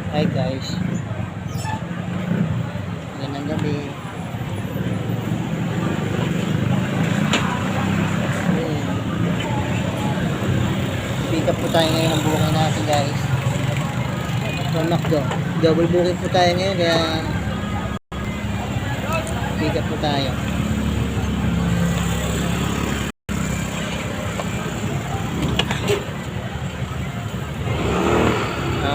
Hi guys, magandang gabi. Pick up po tayo ngayon ng booking natin guys. From McDo. Double booking po tayo ngayon kaya pick up po tayo.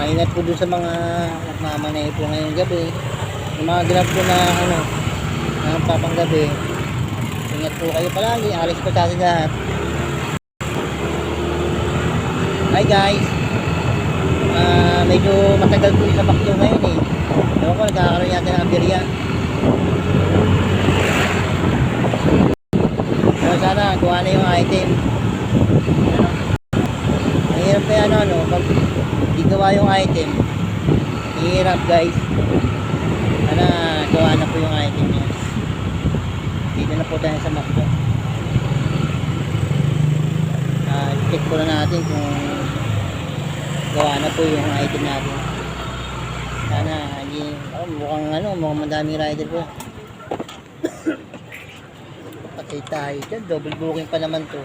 Ingat po dun sa mga nagmamanay po ngayong gabi. Yung mga grab po na papanggabi. Ingat po kayo palagi. Alis po sa atin lahat. Hi guys. Medyo matagal po yung sa McDo ngayon eh. Ewan ko, nagkakaroon yata ng aberya. Pero sana kuha na yung item. Mahirap kaya pag di gawa yung item, mahirap guys. Sana gawa na po yung item niya. Dito na po tayo sa McDo. Check po na natin kung gawa na po yung item natin. Sana mukhang madaming rider po. Patay tayo dyan, double booking pa naman to.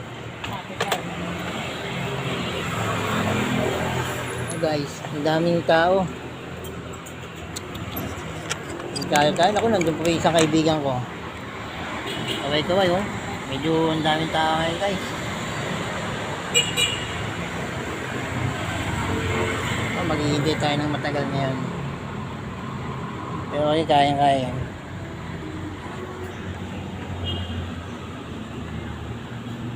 Guys, ang daming tao. Tayo, ako nandun po isang kaibigan ko. Kaway oh. Medyo ang daming tao ngayon guys. Maghihintay tayo ng matagal ngayon. Pero okay, kaya.